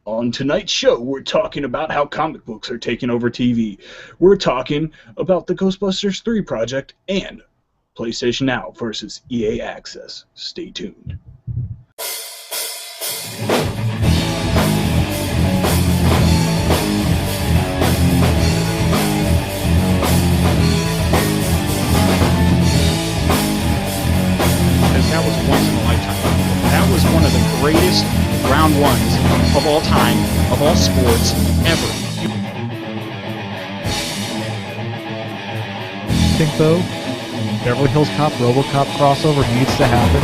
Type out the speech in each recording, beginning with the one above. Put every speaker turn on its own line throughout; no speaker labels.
On tonight's show, we're talking about how comic books are taking over TV. We're talking about the Ghostbusters 3 project and PlayStation Now versus EA Access. Stay tuned. That was once in a lifetime. That was one of the greatest round ones of all time, of all sports, ever.
I think, though, Beverly Hills Cop, RoboCop crossover needs to happen.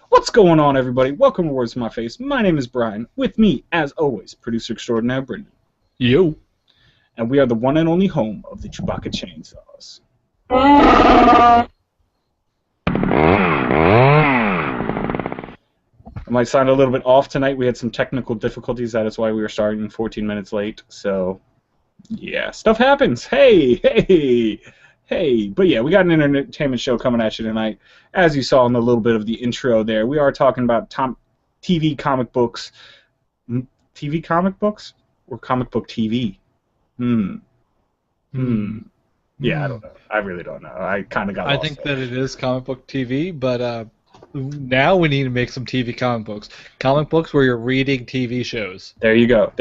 What's going on, everybody? Welcome to Words to My Face. My name is Brian. With me, as always, producer extraordinaire Brendan.
Yo.
And we are the one and only home of the Chewbacca chainsaws. I might sound a little bit off tonight. We had some technical difficulties. That is why we were starting 14 minutes late. So, yeah, stuff happens. Hey. But yeah, we got an entertainment show coming at you tonight. As you saw in the little bit of the intro there, we are talking about TV comic books. TV comic books? Or comic book TV? Yeah, I don't know. I really don't know. I kind of got lost.
I think that it is comic book TV, but now we need to make some TV comic books. Comic books where you're reading TV shows.
There you go.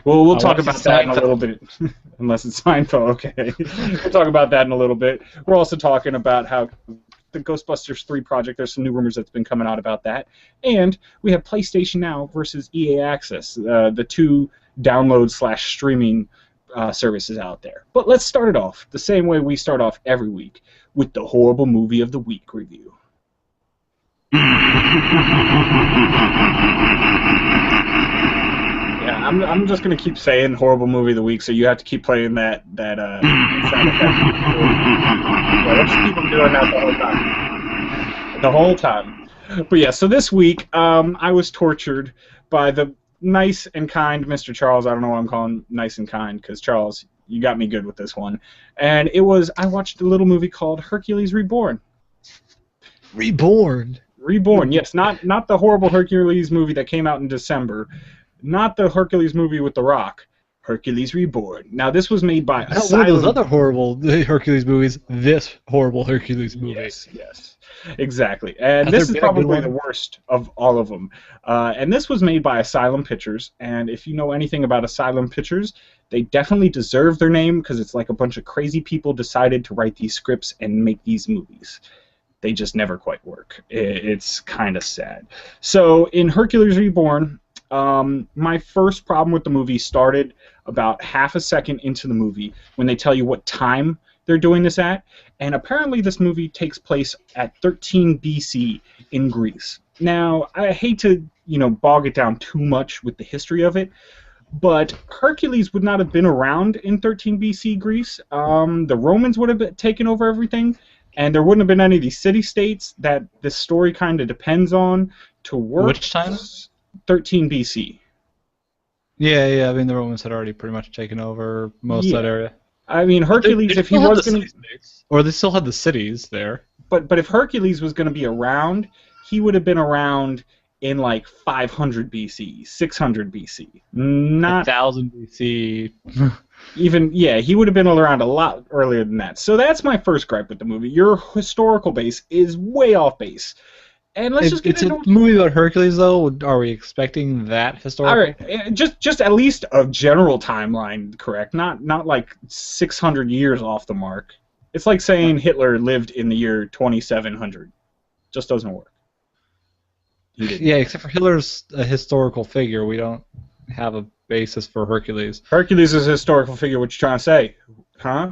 Well, we'll talk about that in a little bit. Unless it's Seinfeld, okay. We'll talk about that in a little bit. We're also talking about how the Ghostbusters 3 project, there's some new rumors that's been coming out about that. And we have PlayStation Now versus EA Access, the two download/streaming services out there. But let's start it off the same way we start off every week, with the horrible movie of the week review. Yeah, I'm just gonna keep saying horrible movie of the week, so you have to keep playing that sound effect. Yeah, let's keep them doing that the whole time. But yeah, so this week I was tortured by the nice and kind Mr. Charles. I don't know why I'm calling nice and kind, because Charles, you got me good with this one. And I watched a little movie called Hercules Reborn.
Reborn,
yes, not the horrible Hercules movie that came out in December. Not the Hercules movie with The Rock. Hercules Reborn. Now, this was made by
Asylum. Not one of those other horrible Hercules movies. This horrible Hercules movie.
Yes, exactly. And this is probably the worst of all of them. And this was made by Asylum Pictures. And if you know anything about Asylum Pictures, they definitely deserve their name, because it's like a bunch of crazy people decided to write these scripts and make these movies. They just never quite work. It's kind of sad. So in Hercules Reborn, my first problem with the movie started about half a second into the movie when they tell you what time they're doing this at, and apparently this movie takes place at 13 BC in Greece. Now, I hate to, bog it down too much with the history of it, but Hercules would not have been around in 13 BC Greece. The Romans would have taken over everything, and there wouldn't have been any of these city-states that this story kind of depends on to work.
Which time?
13 BC.
Yeah. I mean, the Romans had already pretty much taken over most of that area.
I mean, Hercules, if he was going to...
Or they still had the cities there.
But if Hercules was going to be around, he would have been around in, 500 BC, 600 BC. Not...
1000 BC.
He would have been around a lot earlier than that. So that's my first gripe with the movie. Your historical base is way off base. And let's just get into
a movie about Hercules, though. Are we expecting that historical?
All right, just at least a general timeline, correct? Not 600 years off the mark. It's like saying Hitler lived in the year 2700. Just doesn't work.
Yeah, except for Hitler's a historical figure. We don't have a basis for Hercules.
Hercules is a historical figure. What you trying to say? Huh?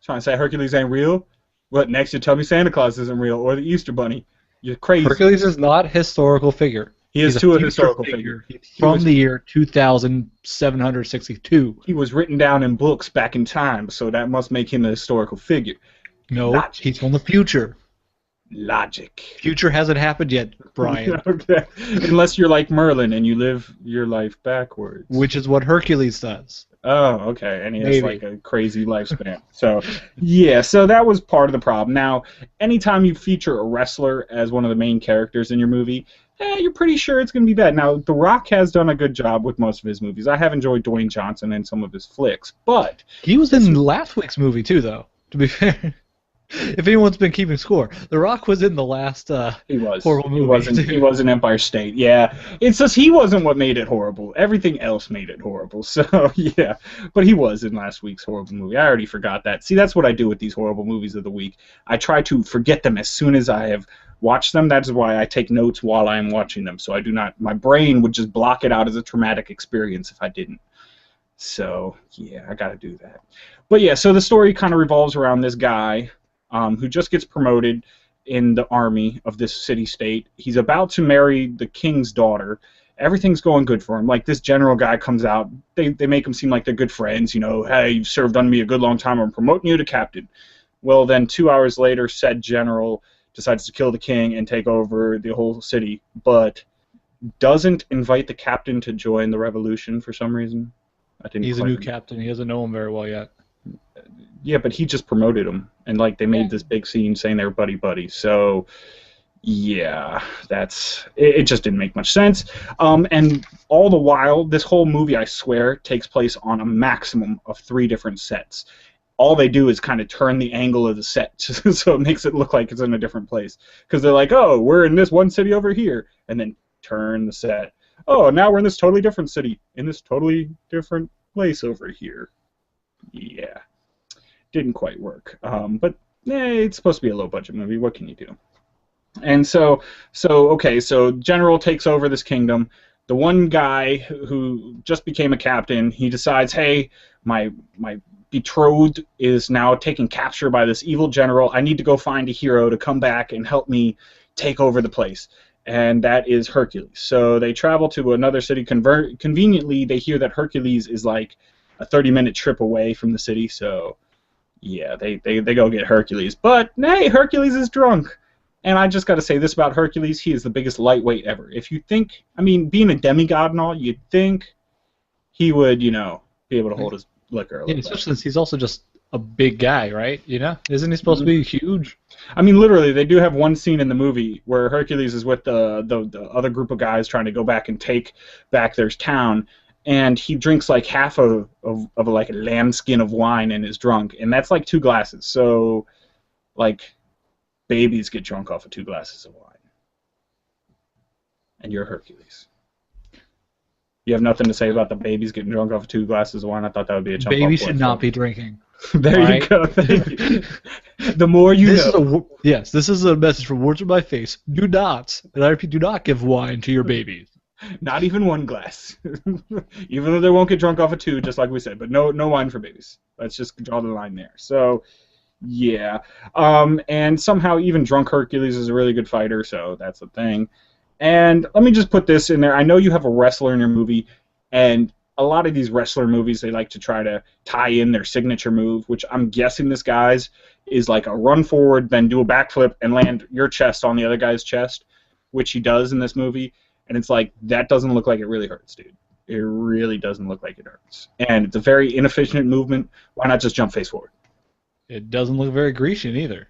Trying to say Hercules ain't real? What, next you tell me Santa Claus isn't real, or the Easter Bunny? You're crazy.
Hercules is not a historical figure.
He is to a historical figure.
From the year 2762.
He was written down in books back in time, so that must make him a historical figure.
No, he's from the future.
Logic.
Future hasn't happened yet, Brian.
Okay. Unless you're like Merlin and you live your life backwards.
Which is what Hercules does.
Oh, okay. And he has like a crazy lifespan. So, yeah, so that was part of the problem. Now, anytime you feature a wrestler as one of the main characters in your movie, you're pretty sure it's going to be bad. Now, The Rock has done a good job with most of his movies. I have enjoyed Dwayne Johnson in some of his flicks, but...
He was in last week's movie, too, though, to be fair. If anyone's been keeping score, The Rock was in the last horrible movie.
He was in Empire State, yeah. It's just he wasn't what made it horrible. Everything else made it horrible, so yeah. But he was in last week's horrible movie. I already forgot that. See, that's what I do with these horrible movies of the week. I try to forget them as soon as I have watched them. That's why I take notes while I am watching them, so I do not... My brain would just block it out as a traumatic experience if I didn't. So, yeah, I gotta do that. But yeah, so the story kind of revolves around this guy... who just gets promoted in the army of this city-state. He's about to marry the king's daughter. Everything's going good for him. Like, this general guy comes out. They make him seem like they're good friends. You know, hey, you've served under me a good long time. I'm promoting you to captain. Well, then 2 hours later, said general decides to kill the king and take over the whole city, but doesn't invite the captain to join the revolution for some reason.
He's a new captain. He doesn't know him very well yet.
Yeah, but he just promoted him, and like they made this big scene saying they're buddy. So, yeah, it just didn't make much sense. And all the while, this whole movie, I swear, takes place on a maximum of 3 different sets. All they do is kind of turn the angle of the set so it makes it look like it's in a different place. Because they're like, oh, we're in this one city over here, and then turn the set. Oh, now we're in this totally different city, in this totally different place over here. Yeah. Didn't quite work. But it's supposed to be a low-budget movie. What can you do? And so General takes over this kingdom. The one guy who just became a captain, he decides, hey, my betrothed is now taken capture by this evil general. I need to go find a hero to come back and help me take over the place. And that is Hercules. So they travel to another city. Conveniently, they hear that Hercules is like a 30-minute trip away from the city, so... Yeah, they go get Hercules. But, hey, Hercules is drunk. And I just got to say this about Hercules. He is the biggest lightweight ever. If you think, I mean, being a demigod and all, you'd think he would, be able to hold his liquor a little bit.
Especially since he's also just a big guy, right? Isn't he supposed to be huge?
I mean, literally, they do have one scene in the movie where Hercules is with the other group of guys trying to go back and take back their town. And he drinks like half of like a lambskin of wine and is drunk, and that's like 2 glasses. So, like, babies get drunk off of 2 glasses of wine. And you're Hercules. You have nothing to say about the babies getting drunk off of 2 glasses of wine? I thought that would be a jump.
Babies should not be drinking.
There right? You go. Thank you. The more you know.
Yes, this is a message from Words of My Face. Do not, and I repeat, do not give wine to your babies.
Not even 1 glass. Even though they won't get drunk off of 2, just like we said. But no wine for babies. Let's just draw the line there. So, yeah. And somehow even drunk Hercules is a really good fighter, so that's the thing. And let me just put this in there. I know you have a wrestler in your movie, and a lot of these wrestler movies, they like to try to tie in their signature move, which I'm guessing this guy's is like a run forward, then do a backflip, and land your chest on the other guy's chest, which he does in this movie. And it's like, that doesn't look like it really hurts, dude. It really doesn't look like it hurts. And it's a very inefficient movement. Why not just jump face forward?
It doesn't look very Grecian either.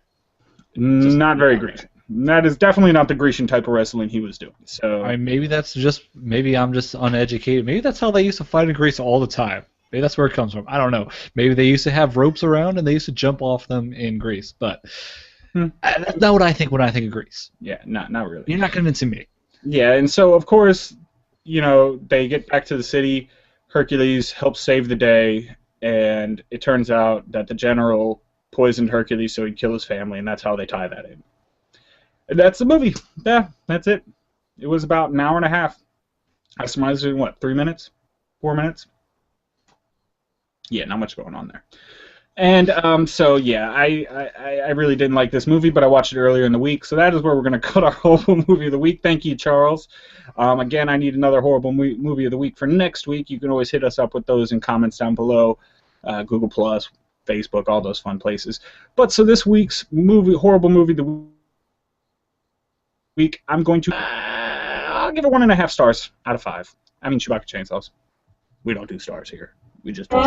Not very Grecian. That is definitely not the Grecian type of wrestling he was doing. So
maybe I'm just uneducated. Maybe that's how they used to fight in Greece all the time. Maybe that's where it comes from. I don't know. Maybe they used to have ropes around and they used to jump off them in Greece. But that's not what I think when I think of Greece.
Yeah, not really.
You're not convincing me.
Yeah, and so, of course, they get back to the city. Hercules helps save the day, and it turns out that the general poisoned Hercules so he'd kill his family, and that's how they tie that in. And that's the movie. Yeah, that's it. It was about an hour and a half. I surmised it in, 3 minutes? 4 minutes? Yeah, not much going on there. And so yeah, I really didn't like this movie, but I watched it earlier in the week, so that is where we're going to cut our horrible movie of the week. Thank you, Charles. Again, I need another horrible movie of the week for next week. You can always hit us up with those in comments down below, Google+, Facebook, all those fun places. But so this week's horrible movie of the week week, I'm going to I'll give it 1.5 stars out of 5. I mean, Chewbacca Chainsaws. We don't do stars here. We just do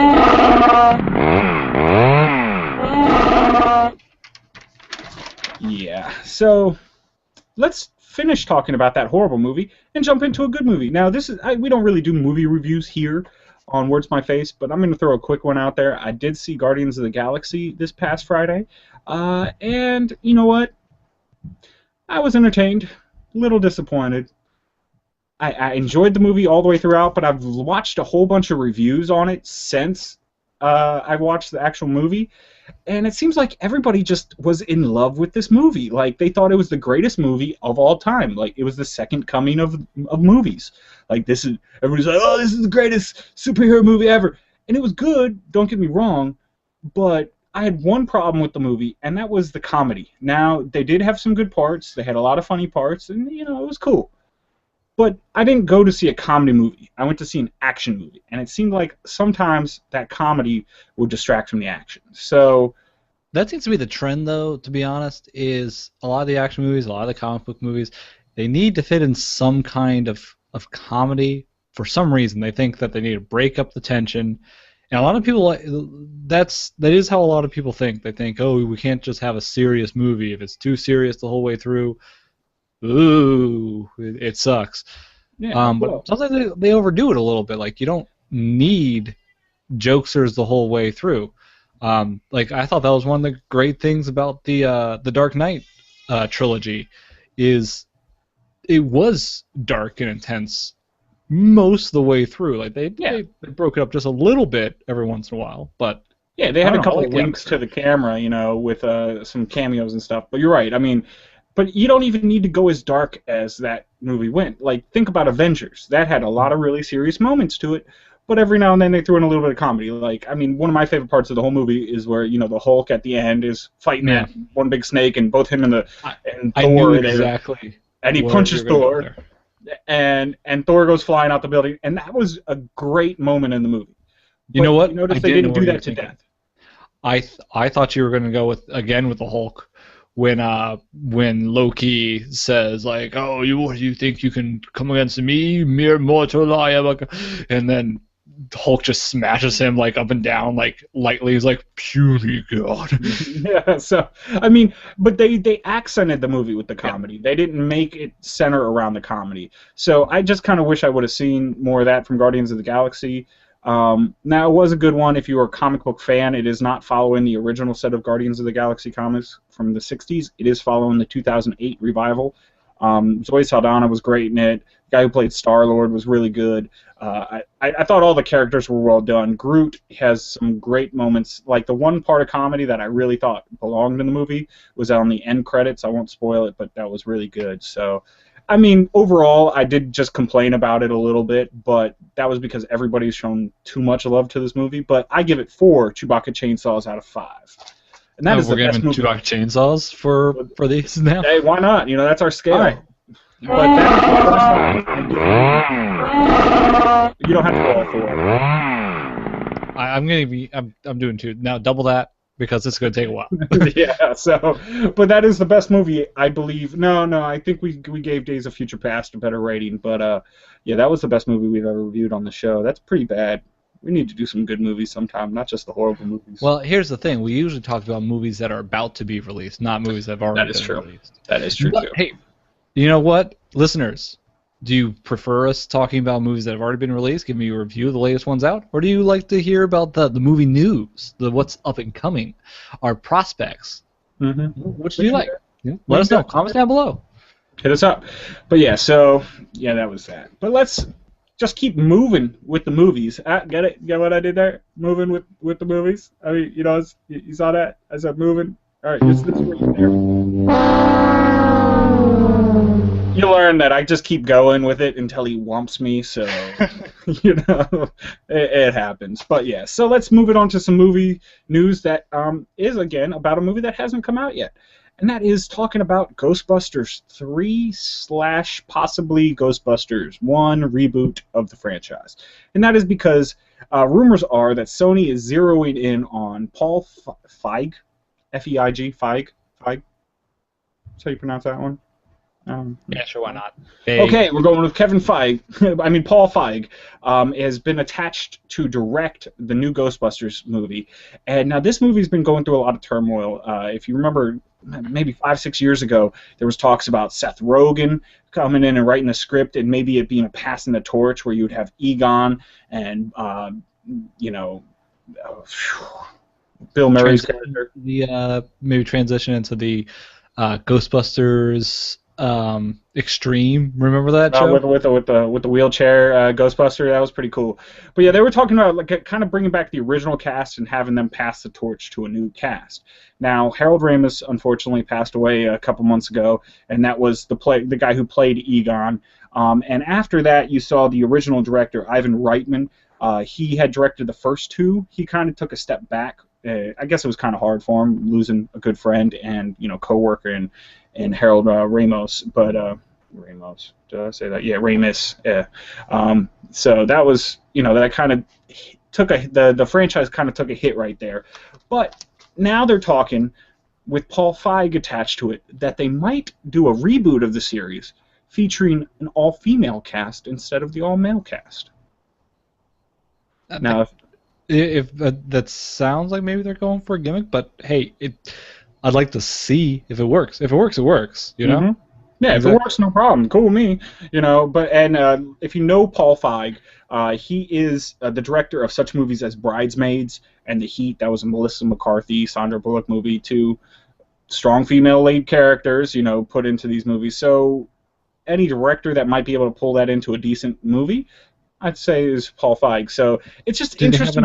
Yeah. So let's finish talking about that horrible movie and jump into a good movie. Now, we don't really do movie reviews here on Words My Face, but I'm going to throw a quick one out there. I did see Guardians of the Galaxy this past Friday, and you know what? I was entertained, a little disappointed. I enjoyed the movie all the way throughout, but I've watched a whole bunch of reviews on it since I watched the actual movie, and it seems like everybody just was in love with this movie. Like, they thought it was the greatest movie of all time. Like, it was the second coming of movies. Like, everybody's like, oh, this is the greatest superhero movie ever. And it was good, don't get me wrong, but I had one problem with the movie, and that was the comedy. Now, they did have some good parts. They had a lot of funny parts, and, it was cool. But I didn't go to see a comedy movie. I went to see an action movie. And it seemed like sometimes that comedy would distract from the action. So
that seems to be the trend, though, to be honest, is a lot of the action movies, a lot of the comic book movies, they need to fit in some kind of comedy for some reason. They think that they need to break up the tension. And a lot of people, that is how a lot of people think. They think, oh, we can't just have a serious movie. If it's too serious the whole way through, ooh, it sucks. Yeah, but sometimes they overdo it a little bit. Like, you don't need jokesters the whole way through. Like, I thought that was one of the great things about the Dark Knight trilogy, is it was dark and intense most of the way through. Like, they broke it up just a little bit every once in a while, but
yeah, they had a couple of winks to the camera, with some cameos and stuff. But you're right. I mean. But you don't even need to go as dark as that movie went. Like, think about Avengers. That had a lot of really serious moments to it, but every now and then they threw in a little bit of comedy. Like, I mean, one of my favorite parts of the whole movie is where, the Hulk at the end is fighting that one big snake, and both him and Thor.
I knew exactly.
And he punches Thor, and Thor goes flying out the building, and that was a great moment in the movie.
You know what?
Notice they didn't do that to death.
I thought you were going to go with the Hulk. When Loki says, like, oh, you think you can come against me, mere mortal, I am and then Hulk just smashes him, like, up and down, like, lightly. He's like, puny god.
Yeah, so, I mean, but they accented the movie with the comedy. Yeah. They didn't make it center around the comedy. So I just kind of wish I would have seen more of that from Guardians of the Galaxy. Now, it was a good one if you were a comic book fan. It is not following the original set of Guardians of the Galaxy comics from the 60s. It is following the 2008 revival. Zoe Saldana was great in it. The guy who played Star-Lord was really good. I thought all the characters were well done. Groot has some great moments. Like, the one part of comedy that I really thought belonged in the movie was on the end credits. I won't spoil it, but that was really good. So, I mean, overall, I did just complain about it a little bit, but that was because everybody's shown too much love to this movie. But I give it 4 Chewbacca Chainsaws out of 5. And that is the best movie.
Chewbacca Chainsaws for these now?
Hey, why not? That's our scale.
Right.
But that is the first time. You don't have to go all 4.
I'm doing 2. Now double that, because it's going to take a while.
Yeah, but that is the best movie, I believe. No, I think we gave Days of Future Past a better rating, but yeah, that was the best movie we've ever reviewed on the show. That's pretty bad. We need to do some good movies sometime, not just the horrible movies.
Well, here's the thing. We usually talk about movies that are about to be released, not movies that have already been released.
That is true, too.
Hey, you know what? Listeners, do you prefer us talking about movies that have already been released, giving you a review of the latest ones out? Or do you like to hear about the movie news, what's up and coming, our prospects?
Mm-hmm.
Which do you like? Yeah. Let us know. Comments down below.
Hit us up. But yeah, that was that. But let's just keep moving with the movies. Get it? Get what I did there? Moving with the movies? I mean, you saw that? I said moving. All right, this is where you there. You learn that I just keep going with it until he whumps me, so, it happens. But yeah, so let's move it on to some movie news that is, again, about a movie that hasn't come out yet. And that is talking about Ghostbusters 3 / possibly Ghostbusters 1 reboot of the franchise. And that is because rumors are that Sony is zeroing in on Paul Feig, F-E-I-G, Feig? That's how you pronounce that one?
Yeah, sure, why not?
Okay, we're going with Kevin Feige. I mean, Paul Feig has been attached to direct the new Ghostbusters movie. And now this movie's been going through a lot of turmoil. If you remember, maybe 5-6 years ago, there was talks about Seth Rogen coming in and writing the script, and maybe it being a passing the torch where you would have Egon and, Bill Murray's character.
Maybe transition into the Ghostbusters Extreme. Remember that show?
With the wheelchair Ghostbuster, that was pretty cool. But yeah, they were talking about like kind of bringing back the original cast and having them pass the torch to a new cast. Now, Harold Ramis unfortunately passed away a couple months ago, and that was the guy who played Egon. And after that, you saw the original director Ivan Reitman. He had directed the first two. He kind of took a step back. I guess it was kind of hard for him losing a good friend and coworker and Harold Ramos, but Ramos, did I say that? Yeah, Ramis. Yeah. So that was that kind of took the franchise kind of took a hit right there, but now they're talking with Paul Feig attached to it that they might do a reboot of the series featuring an all-female cast instead of the all-male cast. Now.
If that sounds like maybe they're going for a gimmick, but hey, I'd like to see if it works. If it works, it works. You know?
Mm-hmm. Yeah, if it works, no problem. Cool, me. But if you know Paul Feig, he is the director of such movies as Bridesmaids and The Heat. That was a Melissa McCarthy, Sandra Bullock movie. Two strong female lead characters, put into these movies. So any director that might be able to pull that into a decent movie, I'd say is Paul Feig. So it's just interesting.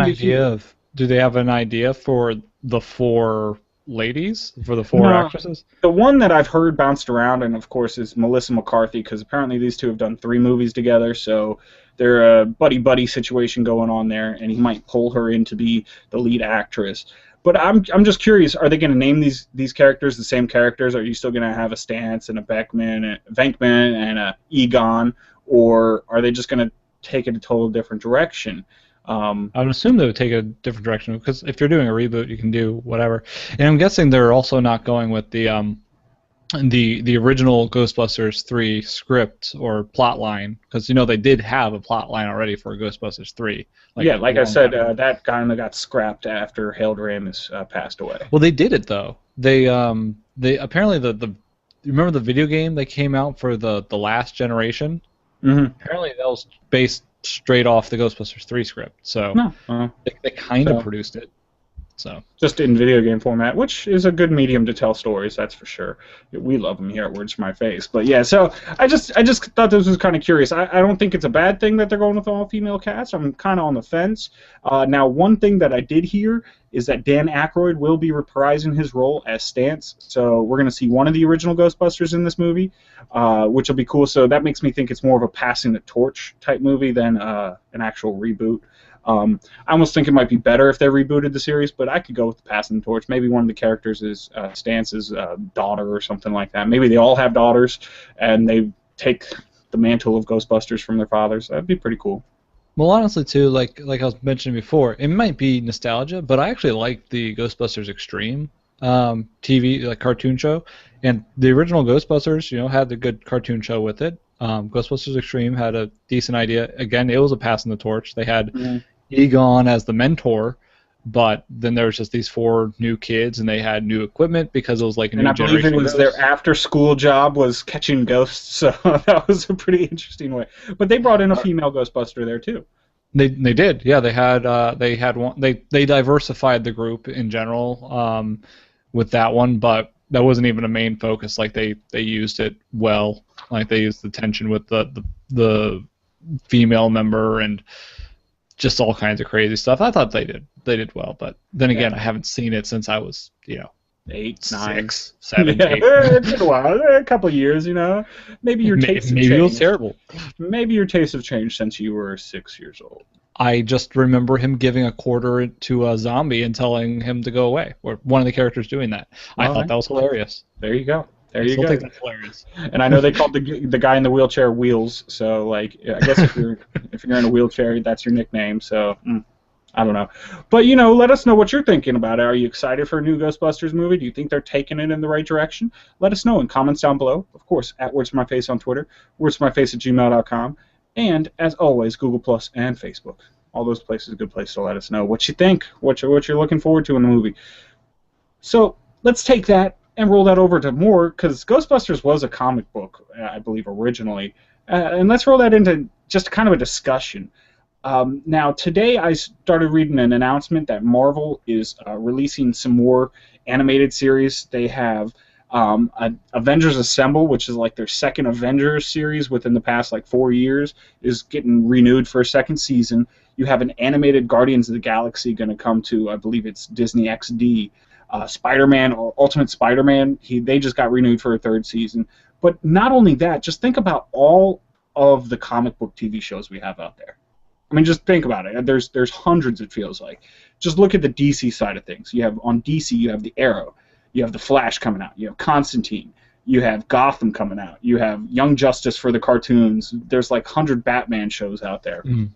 Do they have an idea for the four ladies, for the four actresses?
The one that I've heard bounced around, and of course, is Melissa McCarthy, because apparently these two have done 3 movies together. So they're a buddy-buddy situation going on there, and he might pull her in to be the lead actress. But I'm just curious, are they going to name these characters the same characters? Are you still going to have a Stantz and a Venkman and a Egon, or are they just going to take it a total different direction?
I would assume they would take a different direction, because if you're doing a reboot, you can do whatever. And I'm guessing they're also not going with the original Ghostbusters 3 script or plot line, because they did have a plot line already for Ghostbusters 3.
Like I said, that kind of got scrapped after Harold Ramis passed away.
Well, they did it though. They apparently you remember the video game that came out for the last generation?
Mm-hmm.
Apparently that was based straight off the Ghostbusters 3 script, so they kind of produced it. So
just in video game format, which is a good medium to tell stories, that's for sure. We love them here at Words From My Face. But yeah, so I just thought this was kind of curious. I don't think it's a bad thing that they're going with all-female cast. I'm kind of on the fence. Now, one thing that I did hear is that Dan Aykroyd will be reprising his role as Stantz. So we're going to see one of the original Ghostbusters in this movie, which will be cool. So that makes me think it's more of a passing the torch type movie than an actual reboot. I almost think it might be better if they rebooted the series, but I could go with the passing the torch. Maybe one of the characters is Stantz's daughter or something like that. Maybe they all have daughters, and they take the mantle of Ghostbusters from their fathers. That'd be pretty cool.
Well, honestly, too, like I was mentioning before, it might be nostalgia, but I actually like the Ghostbusters Extreme TV cartoon show, and the original Ghostbusters, had the good cartoon show with it. Ghostbusters Extreme had a decent idea. Again, it was a passing the torch. They had Egon as the mentor, but then there was just these 4 new kids, and they had new equipment because it was like a new generation.
And I believe it was their after-school job was catching ghosts, so that was a pretty interesting way. But they brought in a female Ghostbuster there too.
They did, yeah. They had one. They diversified the group in general with that one, but that wasn't even a main focus. Like they used it well. Like they used the tension with the female member and just all kinds of crazy stuff. I thought they did well, but then again, I haven't seen it since I was
8, 9,
6, 7, 8.
It's been a while, a couple of years, Maybe your taste have changed.
Maybe it was terrible.
Maybe your tastes have changed since you were 6 years old.
I just remember him giving a quarter to a zombie and telling him to go away, or one of the characters doing that. I thought that was hilarious.
There you go.
I still think that's hilarious.
And I know they called the guy in the wheelchair Wheels, so I guess if you're in a wheelchair, that's your nickname. So I don't know. But, you know, let us know what you're thinking about it. Are you excited for a new Ghostbusters movie? Do you think they're taking it in the right direction? Let us know in comments down below. Of course, at Words For My Face on Twitter, wordsformyface@gmail.com, and, as always, Google Plus and Facebook. All those places are a good place to let us know what you think, what you're looking forward to in the movie. So let's take that and roll that over to more, because Ghostbusters was a comic book, I believe, originally. And let's roll that into just kind of a discussion. Now, today I started reading an announcement that Marvel is releasing some more animated series. They have Avengers Assemble, which is like their second Avengers series within the past like 4 years, is getting renewed for a second season. You have an animated Guardians of the Galaxy going to come to, I believe it's Disney XD. Spider-Man, or Ultimate Spider-Man, they just got renewed for a third season. But not only that, just think about all of the comic book TV shows we have out there. I mean, just think about it. There's hundreds, it feels like. Just look at the DC side of things. You have on DC, you have the Arrow, you have the Flash coming out, you have Constantine, you have Gotham coming out, you have Young Justice for the cartoons. There's like 100 Batman shows out there. Mm.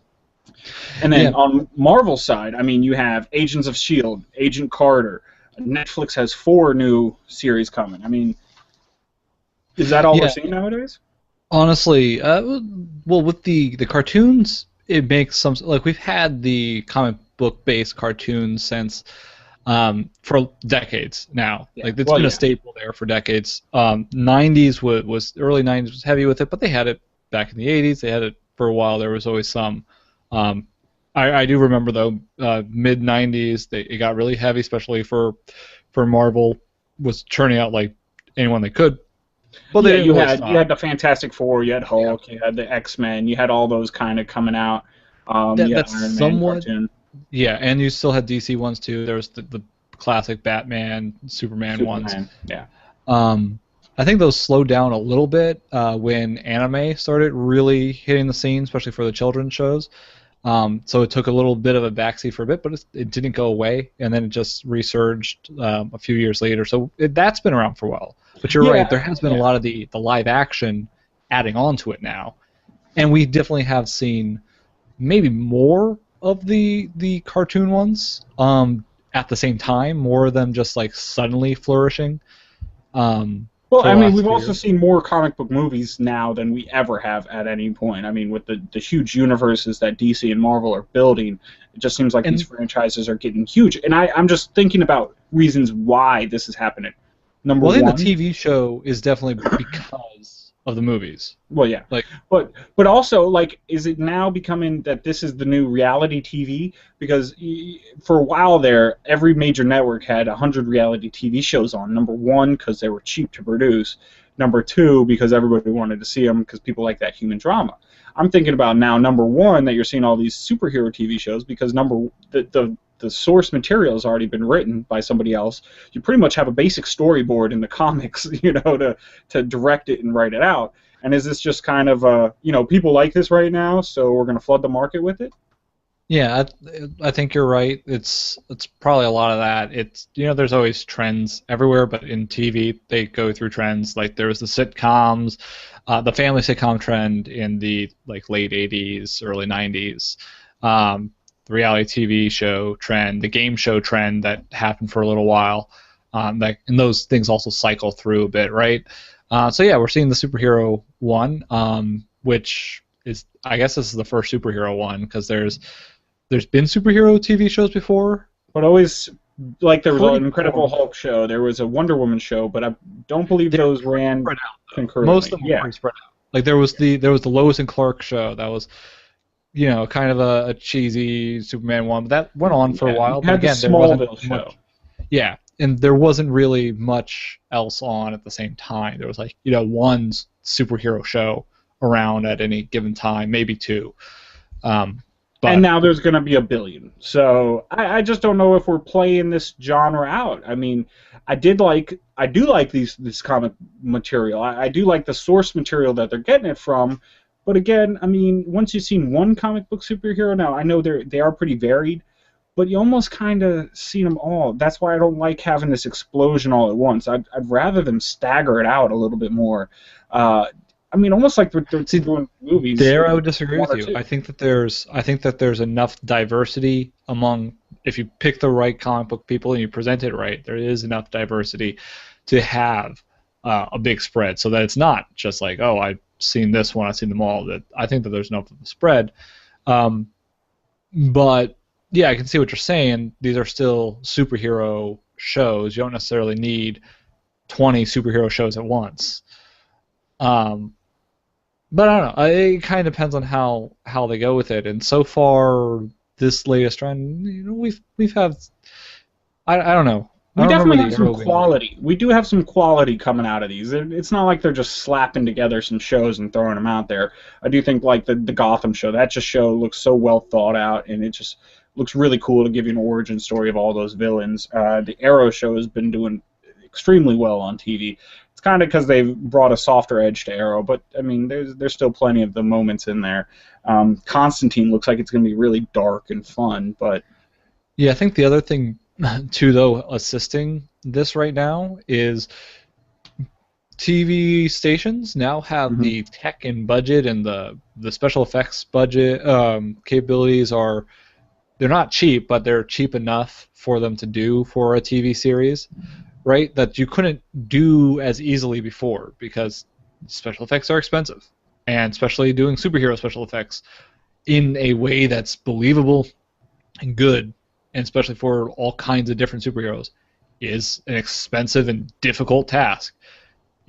And then on Marvel's side, I mean, you have Agents of S.H.I.E.L.D., Agent Carter. Netflix has 4 new series coming. I mean, is that all we're seeing nowadays?
Honestly, well, with the cartoons, it makes some, like, we've had the comic book based cartoons since for decades now. Yeah. Like, it's been a staple there for decades. 90s was early 90s was heavy with it, but they had it back in the 80s. They had it for a while. There was always some. I do remember though, mid 90s, it got really heavy, especially for Marvel, was churning out like anyone they could.
Well, yeah, you had the Fantastic Four, you had Hulk, you had the X-Men, you had all those kind of coming out.
That's Iron somewhat. Man, yeah, and you still had DC ones too. There was the classic Batman, Superman ones.
Yeah.
I think those slowed down a little bit when anime started really hitting the scene, especially for the children's shows. So it took a little bit of a backseat for a bit, but it didn't go away, and then it just resurged a few years later. So that's been around for a while. But you're right, there has been a lot of the live action adding on to it now. And we definitely have seen maybe more of the cartoon ones at the same time, more of them just like suddenly flourishing.
Well, I mean, we've also seen more comic book movies now than we ever have at any point. I mean, with the huge universes that DC and Marvel are building, it just seems like these franchises are getting huge. And I'm just thinking about reasons why this is happening. Number one,
I think the TV show is definitely because of the movies.
Well, yeah. But also, like, is it now becoming that this is the new reality TV? Because for a while there, every major network had 100 reality TV shows on. Number one, because they were cheap to produce. Number two, because everybody wanted to see them because people like that human drama. I'm thinking about now, number one, that you're seeing all these superhero TV shows because the source material has already been written by somebody else. You pretty much have a basic storyboard in the comics, you know, to direct it and write it out. And is this just kind of, you know, people like this right now, so we're going to flood the market with it?
Yeah, I think you're right. It's probably a lot of that. It's, you know, there's always trends everywhere, but in TV they go through trends. Like there was the sitcoms, the family sitcom trend in the like late 80s, early 90s. The reality TV show trend, the game show trend that happened for a little while, and those things also cycle through a bit, right? So yeah, we're seeing the superhero one, which is, I guess this is the first superhero one because there's been superhero TV shows before,
but always like there was an Incredible Hulk show, there was a Wonder Woman show, but I don't believe those ran concurrently.
Most of them were pretty spread out. Like there was the Lois and Clark show that was, you know, kind of a cheesy Superman one, but that went on for a while.
But again, there wasn't show.
Yeah, and there wasn't really much else on at the same time. There was like, you know, one superhero show around at any given time, maybe two.
And now there's going to be a billion. So I just don't know if we're playing this genre out. I mean, I do like this comic material. I do like the source material that they're getting it from. But again, I mean, once you've seen one comic book superhero, now I know they are pretty varied, but you almost kind of see them all. That's why I don't like having this explosion all at once. I'd rather them stagger it out a little bit more. I mean, almost like they're doing movies.
There, I would disagree with you. I think that there's enough diversity among. If you pick the right comic book people and you present it right, there is enough diversity to have a big spread, so that it's not just like, oh, I've seen this one, I've seen them all. That I think that there's enough of a spread. But yeah, I can see what you're saying. These are still superhero shows. You don't necessarily need 20 superhero shows at once. But I don't know. It kind of depends on how they go with it. And so far, this latest trend, we've had. I don't know.
We definitely have some quality. We do have some quality coming out of these. It's not like they're just slapping together some shows and throwing them out there. I do think like the Gotham show, that just show looks so well thought out, and it just looks really cool to give you an origin story of all those villains. The Arrow show has been doing extremely well on TV. It's kind of because they've brought a softer edge to Arrow, but I mean, there's still plenty of the moments in there. Constantine looks like it's going to be really dark and fun, but
yeah, I think the other thing too, though, assisting this right now is TV stations now have the tech and budget and the special effects budget capabilities are. They're not cheap, but they're cheap enough for them to do for a TV series, right? That you couldn't do as easily before because special effects are expensive, and especially doing superhero special effects in a way that's believable and good, and especially for all kinds of different superheroes, is an expensive and difficult task.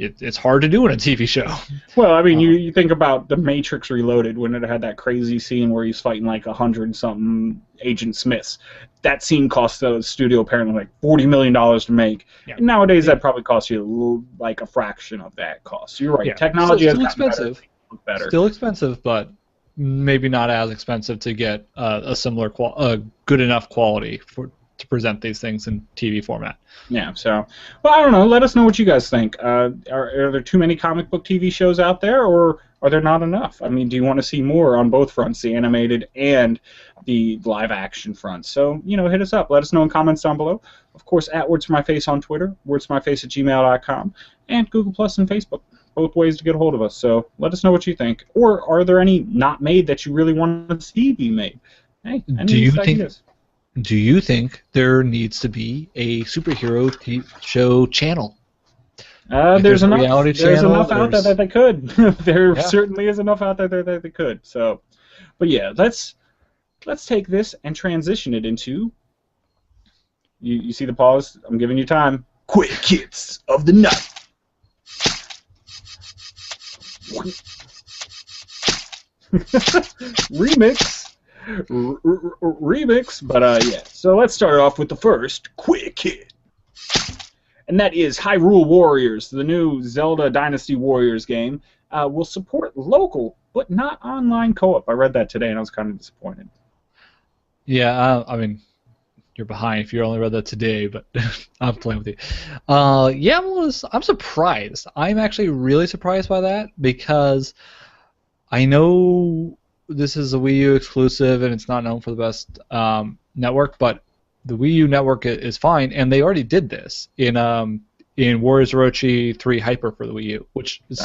It's hard to do in a TV show.
Well, I mean, you think about The Matrix Reloaded when it had that crazy scene where he's fighting like 100-something Agent Smiths. That scene cost the studio apparently like $40 million to make. Yeah. And nowadays, that probably costs you like a fraction of that cost. You're right. Yeah. Technology has gotten better.
Still expensive, but maybe not as expensive to get a similar, good enough quality to present these things in TV format.
Yeah, so, well, I don't know. Let us know what you guys think. Are there too many comic book TV shows out there, or are there not enough? I mean, do you want to see more on both fronts, the animated and the live-action front? So, hit us up. Let us know in comments down below. Of course, at WordsForMyFace on Twitter, wordsformyface@gmail.com, and Google Plus and Facebook. Both ways to get a hold of us. So let us know what you think. Or are there any not made that you really want to see be made? Hey,
Do you think there needs to be a superhero show channel?
There's enough out there that they could. There certainly is enough out there that they could. So, but yeah, let's take this and transition it into. You see the pause? I'm giving you time. Quick hits of the night. Remix, but yeah. So let's start off with the first quick hit, and that is Hyrule Warriors, the new Zelda Dynasty Warriors game. Will support local but not online co-op. I read that today and I was kind of disappointed.
Yeah, I mean, you're behind if you only read that today, but I'm playing with you. Yeah, I'm surprised. I'm actually really surprised by that because I know this is a Wii U exclusive and it's not known for the best network, but the Wii U network is fine, and they already did this in Warriors Orochi 3 Hyper for the Wii U, which is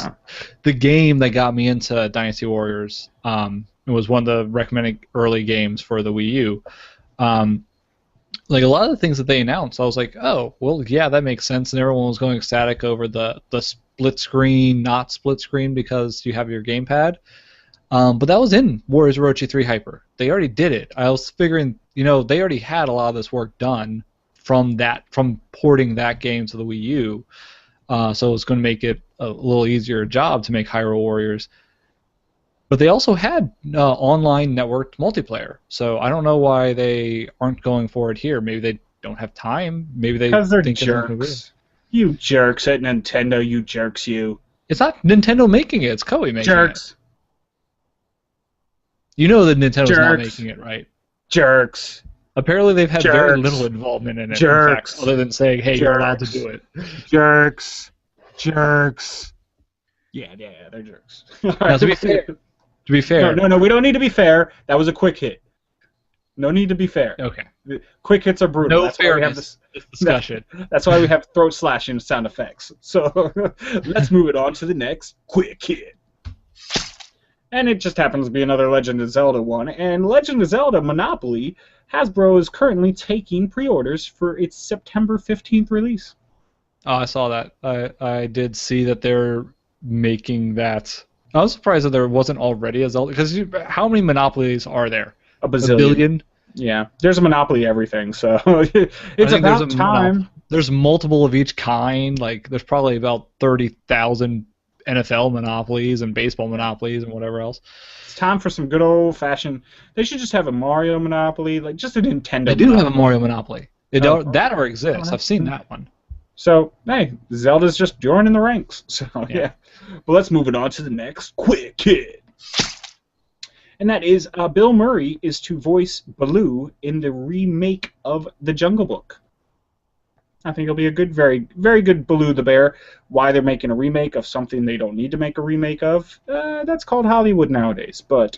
the game that got me into Dynasty Warriors. It was one of the recommended early games for the Wii U. Like a lot of the things that they announced, I was like, oh, well, yeah, that makes sense, and everyone was going ecstatic over the split screen, not split screen because you have your gamepad. But that was in Warriors Orochi 3 Hyper. They already did it. I was figuring, they already had a lot of this work done from porting that game to the Wii U. So it's going to make it a little easier job to make Hyrule Warriors. But they also had online networked multiplayer. So I don't know why they aren't going for it here. Maybe they don't have time. Maybe they
because they're jerks. You jerks at Nintendo. You jerks. You.
It's not Nintendo making it. It's Koei making
jerks.
It. You know that Nintendo's not making it, right?
Jerks.
Apparently they've had very little involvement in it, in fact, other than saying, hey, you're allowed to do it.
Jerks. Yeah, they're jerks.
Now, to be fair.
No, we don't need to be fair. That was a quick hit. No need to be fair.
Okay.
Quick hits are brutal.
No fairness discussion.
That's why we have throat slashing sound effects. So let's move it on to the next quick hit. And it just happens to be another Legend of Zelda one. And Legend of Zelda Monopoly, Hasbro is currently taking pre-orders for its September 15th release.
Oh, I saw that. I did see that they're making that. I was surprised that there wasn't already a Zelda, because how many Monopolies are there?
A bazillion.
A billion?
Yeah, there's a Monopoly everything, so it's about time.
There's multiple of each kind. Like, there's probably about 30,000 NFL Monopolies and baseball Monopolies and whatever else.
It's time for some good old-fashioned... They should just have a Mario Monopoly, like just a Nintendo
They do
Monopoly.
have a Mario Monopoly. That already exists. I've seen that one.
So, hey, Zelda's just joining the ranks. So, yeah. But let's move it on to the next quick hit. And that is, Bill Murray is to voice Baloo in the remake of The Jungle Book. I think it'll be a good, very, very good Baloo the Bear. Why they're making a remake of something they don't need to make a remake of, that's called Hollywood nowadays. But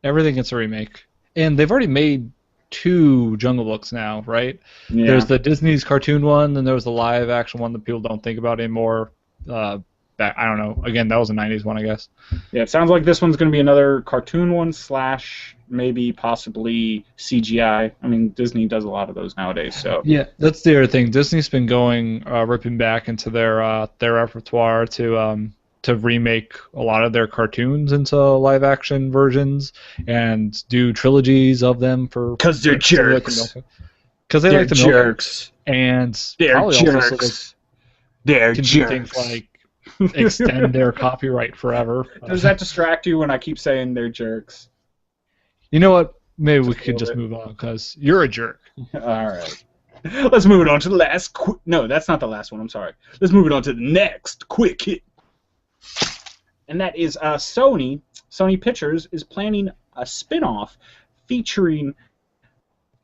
everything gets a remake. And they've already made 2 Jungle Books now, right?
Yeah.
There's the Disney's cartoon one, and there was the live action one that people don't think about anymore. I don't know. Again, that was a 90s one, I guess.
Yeah, it sounds like this one's going to be another cartoon one / maybe possibly CGI. I mean, Disney does a lot of those nowadays. So
yeah, that's the other thing. Disney's been going ripping back into their repertoire to remake a lot of their cartoons into live action versions and do trilogies of them for
because they're jerks.
Because they like the
jerks.
And
they're jerks. Also, they're jerks.
Things like extend their copyright forever.
Does that distract you when I keep saying they're jerks?
You know what? Maybe we could just move on, because you're a jerk.
All right. Let's move it on to the last... No, that's not the last one. I'm sorry. Let's move it on to the next quick hit. And that is Sony Pictures is planning a spin-off featuring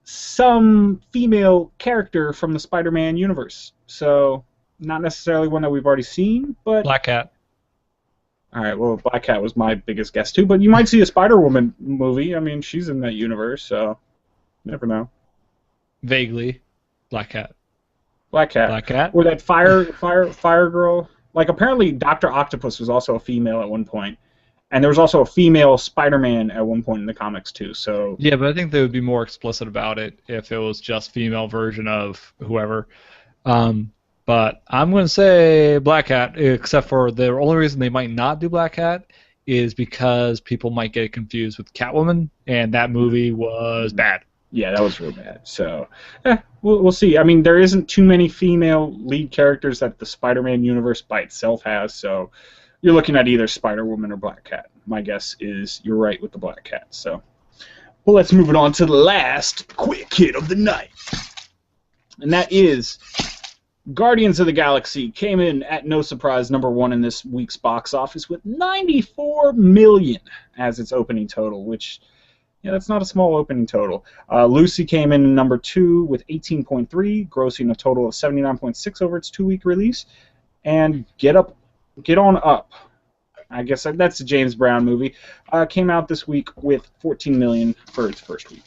some female character from the Spider-Man universe. So... not necessarily one that we've already seen, but...
Black Cat.
All right, well, Black Cat was my biggest guess, too. But you might see a Spider-Woman movie. I mean, she's in that universe, so... you never know.
Vaguely. Black Cat.
Black Cat.
Black Cat?
Or that fire girl. Like, apparently Dr. Octopus was also a female at one point. And there was also a female Spider-Man at one point in the comics, too, so...
Yeah, but I think they would be more explicit about it if it was just female version of whoever. But I'm going to say Black Cat, except for the only reason they might not do Black Cat is because people might get confused with Catwoman, and that movie was bad.
Yeah, that was real bad. So, we'll see. I mean, there isn't too many female lead characters that the Spider-Man universe by itself has, so you're looking at either Spider-Woman or Black Cat. My guess is you're right with the Black Cat. So, well, let's move it on to the last quick hit of the night. And that is... Guardians of the Galaxy came in at no surprise #1 in this week's box office with $94 million as its opening total, which, yeah, that's not a small opening total. Lucy came in #2 with 18.3, grossing a total of 79.6 over its 2-week release. And Get On Up, I guess that's a James Brown movie, came out this week with $14 million for its first week.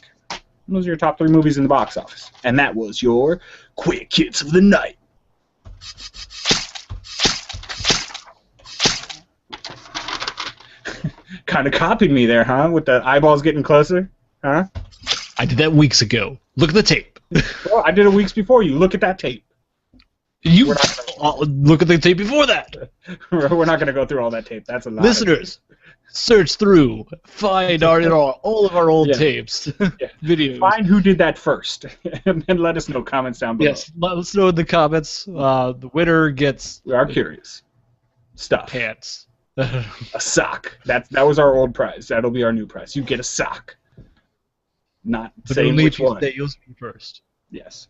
Those are your top 3 movies in the box office. And that was your quick hits of the night. Kind of copied me there, huh? With the eyeballs getting closer, huh?
I did that weeks ago. Look at the tape.
Well, I did it weeks before you. Look at that tape.
You look at the tape before that.
We're not going to go through all that tape. That's a lot.
Listeners, search through, find all of our old tapes, videos.
Find who did that first, and then let us know. Comments down below.
Yes, let us know in the comments. The winner gets.
We are curious. Stuff.
Pants.
A sock. That was our old prize. That'll be our new prize. You get a sock. Not saying which one.
That you'll speak first.
Yes.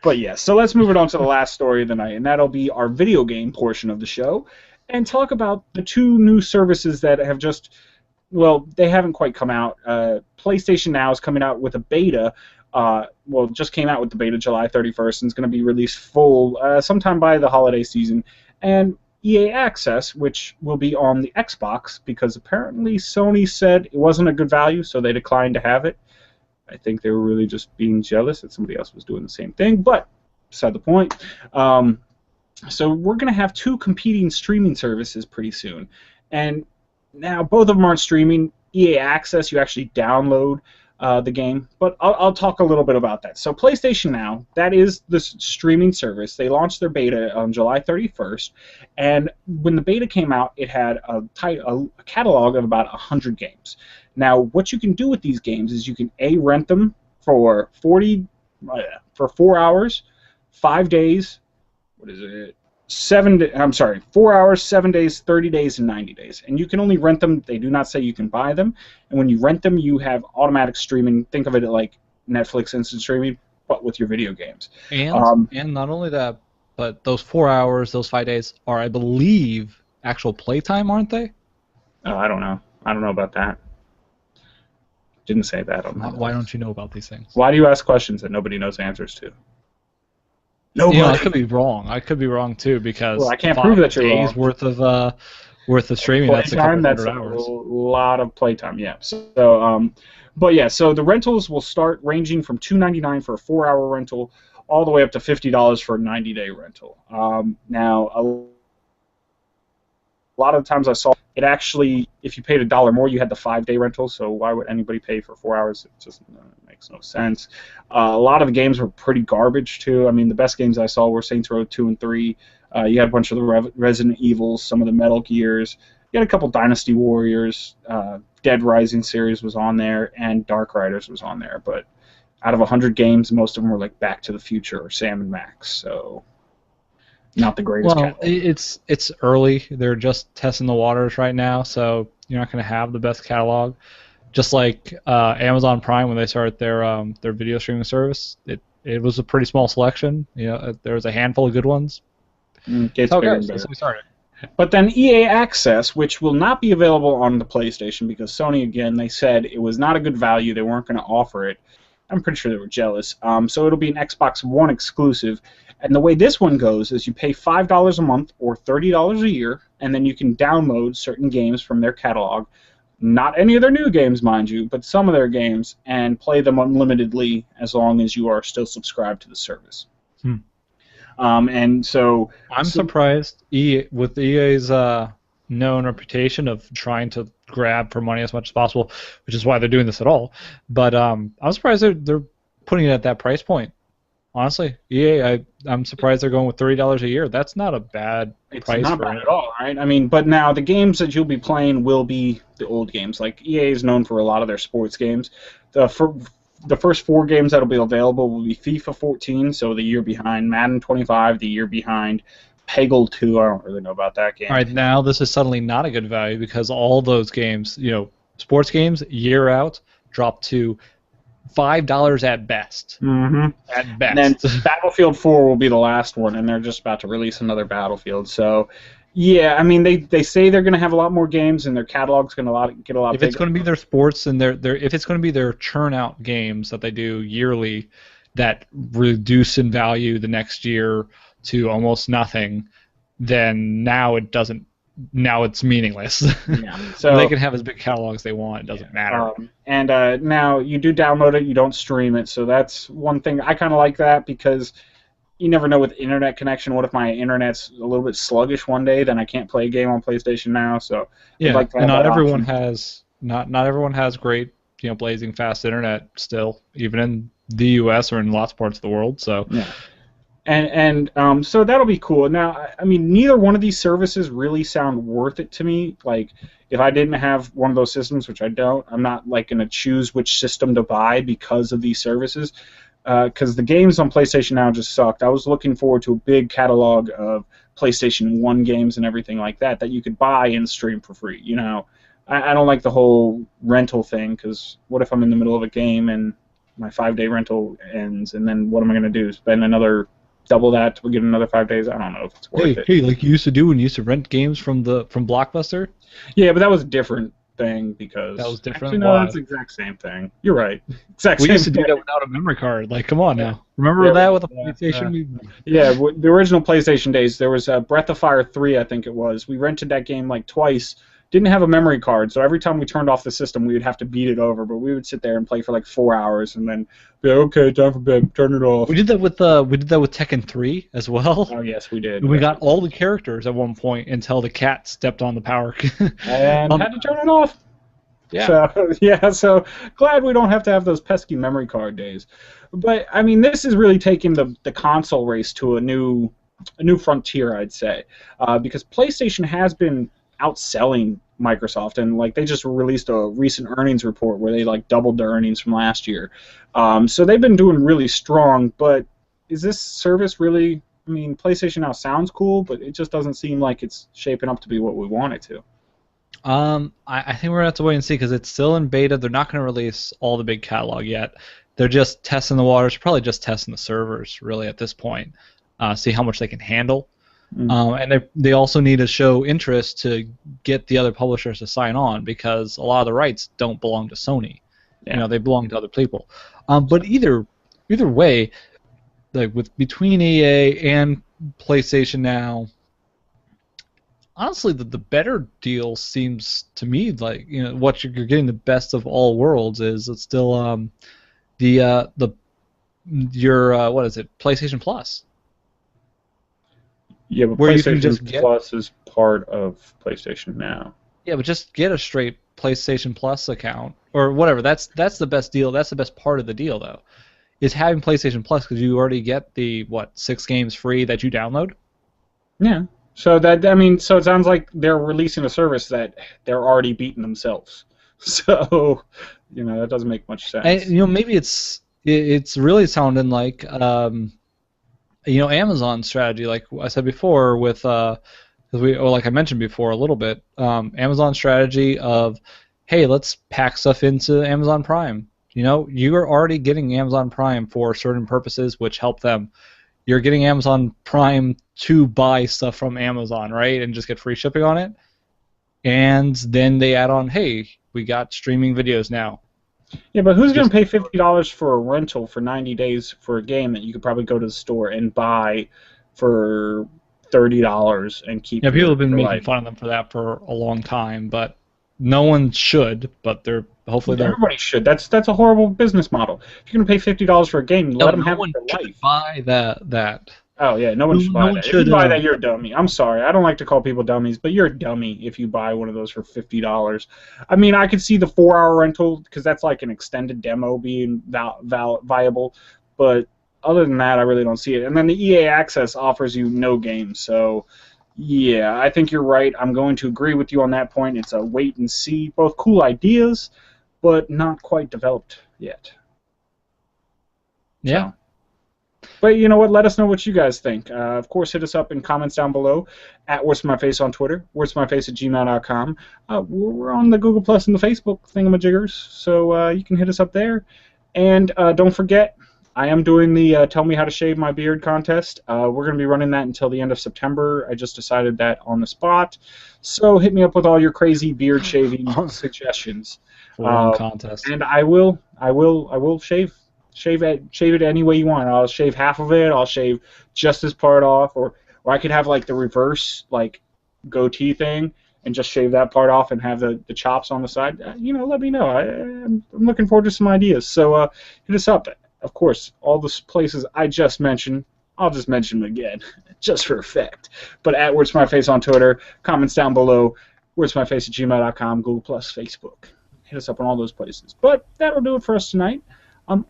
But yes, so let's move it on to the last story of the night, and that'll be our video game portion of the show, and talk about the 2 new services that have just, well, they haven't quite come out. PlayStation Now is coming out with a beta. Just came out with the beta July 31st, and it's going to be released full sometime by the holiday season. And EA Access, which will be on the Xbox, because apparently Sony said it wasn't a good value, so they declined to have it. I think they were really just being jealous that somebody else was doing the same thing, but beside the point. So we're going to have 2 competing streaming services pretty soon. And Now, both of them aren't streaming. EA Access, you actually download the game, but I'll talk a little bit about that. So PlayStation Now, that is the streaming service. They launched their beta on July 31st, and when the beta came out, it had a catalog of about 100 games. Now, what you can do with these games is you can rent them for 4 hours, 5 days. What is it? 4 hours, 7 days, 30 days, and 90 days. And you can only rent them. They do not say you can buy them. And when you rent them, you have automatic streaming. Think of it like Netflix instant streaming, but with your video games.
And not only that, but those 4 hours, those 5 days are, I believe, actual playtime, aren't they?
Oh, I don't know. I don't know about that. Didn't say that on that.
Why don't you know about these things?
Why do you ask questions that nobody knows answers to? Nobody.
I could be wrong. I could be wrong too, because
I can't prove that you're wrong.
5 days worth of streaming. That's a couple hundred hours.
A lot of playtime. Yeah. So, so the rentals will start ranging from $2.99 for a 4-hour rental, all the way up to $50 for a 90-day rental. Now, a lot of the times I saw it actually, if you paid $1 more, you had the 5-day rental. So why would anybody pay for 4 hours? It just makes no sense. A lot of the games were pretty garbage too. I mean, the best games I saw were Saints Row 2 and 3. You had a bunch of the Resident Evils, some of the Metal Gears. You had a couple Dynasty Warriors. Dead Rising series was on there, and Dark Riders was on there. But out of 100 games, most of them were like Back to the Future or Sam and Max. So not the greatest.
Well, it's early. They're just testing the waters right now, so you're not going to have the best catalog. Just like Amazon Prime, when they started their video streaming service, it was a pretty small selection. There was a handful of good ones.
Gets bigger and bigger. We started. But then EA Access, which will not be available on the PlayStation because Sony, again, they said it was not a good value. They weren't going to offer it. I'm pretty sure they were jealous. So it'll be an Xbox One exclusive. And the way this one goes is you pay $5 a month or $30 a year, and then you can download certain games from their catalog. Not any of their new games, mind you, but some of their games, and play them unlimitedly as long as you are still subscribed to the service. And so
I'm surprised with EA's known reputation of trying to grab for money as much as possible, which is why they're doing this at all. But I'm surprised they're putting it at that price point. Honestly, EA, I'm surprised they're going with $30 a year. That's not a bad price. It's
not bad at all, right? I mean, but now the games that you'll be playing will be the old games. Like EA is known for a lot of their sports games. The first 4 games that'll be available will be FIFA 14, so the year behind, Madden 25, the year behind, Peggle 2. I don't really know about that game.
All right, now this is suddenly not a good value because all those games, sports games, year out, drop to $5 at best.
Mm-hmm.
At best.
And then Battlefield 4 will be the last one, and they're just about to release another Battlefield. So, yeah, I mean, they say they're going to have a lot more games, and their catalog's going to get a lot bigger.
If it's going to be their sports and if it's going to be their churn out games that they do yearly that reduce in value the next year to almost nothing, then now it's meaningless. Yeah. So they can have as big catalogs they want. It doesn't matter.
And now you do download it. You don't stream it. So that's one thing. I kind of like that because you never know with internet connection. What if my internet's a little bit sluggish one day? Then I can't play a game on PlayStation Now. So
yeah,
I'd like to have
and not
that
everyone
option.
has not everyone has great blazing fast internet still, even in the U.S. or in lots of parts of the world. So.
Yeah. And so that'll be cool. Now, I mean, neither one of these services really sound worth it to me. Like, if I didn't have one of those systems, which I don't, I'm not like going to choose which system to buy because of these services. Because the games on PlayStation Now just sucked. I was looking forward to a big catalog of PlayStation 1 games and everything like that you could buy and stream for free. I don't like the whole rental thing because what if I'm in the middle of a game and my 5-day rental ends, and then what am I going to do? Spend another double that to get another 5 days? I don't know if it's worth it.
Hey, like you used to do when you used to rent games from Blockbuster?
Yeah, but that was a different thing because...
That was different?
Actually, no, that's the exact same thing. You're right.
We used to do that without a memory card. Like, come on now. Remember that with a PlayStation?
Yeah, the original PlayStation days, there was Breath of Fire 3, I think it was. We rented that game like twice didn't have a memory card, so every time we turned off the system, we would have to beat it over. But we would sit there and play for like 4 hours, and then be like, okay, time for bed, turn it off.
We did that with Tekken 3 as well.
Oh yes, we did.
We got all the characters at one point until the cat stepped on the power
and had to turn it off.
Yeah.
So glad we don't have to have those pesky memory card days. But I mean, this is really taking the console race to a new frontier, I'd say, because PlayStation has been outselling Microsoft, and like they just released a recent earnings report where they like doubled their earnings from last year. So they've been doing really strong. But is this service really? I mean, PlayStation Now sounds cool, but it just doesn't seem like it's shaping up to be what we want it to.
I think we're gonna have to wait and see because it's still in beta. They're not gonna release all the big catalog yet. They're just testing the waters, probably just testing the servers really at this point. See how much they can handle. And they also need to show interest to get the other publishers to sign on because a lot of the rights don't belong to Sony.
Yeah.
They belong to other people. But either way, like between EA and PlayStation Now, honestly, the better deal seems to me like what you're getting the best of all worlds is it's still your what is it, PlayStation Plus.
Yeah, but
where
PlayStation
you can just
Plus is part of PlayStation Now.
Yeah, but just get a straight PlayStation Plus account or whatever. That's the best deal. That's the best part of the deal, though, is having PlayStation Plus because you already get the 6 games free that you download.
Yeah. So so it sounds like they're releasing a service that they're already beating themselves. So that doesn't make much sense.
And, maybe it's really sounding like Amazon's strategy, like I said before, with like I mentioned before a little bit, Amazon's strategy of, hey, let's pack stuff into Amazon Prime. You are already getting Amazon Prime for certain purposes, which help them. You're getting Amazon Prime to buy stuff from Amazon, right, and just get free shipping on it. And then they add on, hey, we got streaming videos now.
Yeah, but who's going to pay $50 for a rental for 90 days for a game that you could probably go to the store and buy for $30 and keep?
Yeah, people have been making fun of them for that for a long time, but no one should. But
everybody should. That's a horrible business model. If you're going to pay $50 for a game, let them have it for life.
Buy that.
Oh yeah, no one should buy that. If you buy that, you're a dummy. I'm sorry, I don't like to call people dummies, but you're a dummy if you buy one of those for $50. I mean, I could see the 4-hour rental because that's like an extended demo being viable, but other than that, I really don't see it. And then the EA Access offers you no games, so yeah, I think you're right. I'm going to agree with you on that point. It's a wait and see. Both cool ideas, but not quite developed yet.
Yeah.
So. But you know what? Let us know what you guys think. Of course, hit us up in comments down below at Where's My Face on Twitter, where'smyface@gmail.com. We're on the Google Plus and the Facebook thingamajiggers, so you can hit us up there. And don't forget, I am doing the Tell Me How to Shave My Beard contest. We're going to be running that until the end of September. I just decided that on the spot. So hit me up with all your crazy beard shaving suggestions.
Contest.
And I will shave. Shave it any way you want. I'll shave half of it. I'll shave just this part off, or I could have like the reverse like goatee thing and just shave that part off and have the chops on the side. Let me know. I'm looking forward to some ideas. So hit us up. Of course, all the places I just mentioned, I'll just mention them again, just for effect. But at Where's My Face on Twitter, comments down below, where'smyface@gmail.com, Google Plus, Facebook. Hit us up on all those places. But that'll do it for us tonight.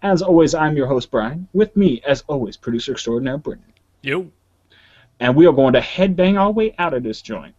As always, I'm your host, Brian. With me, as always, producer extraordinaire, Brendan.
Yo.
And we are going to headbang our way out of this joint.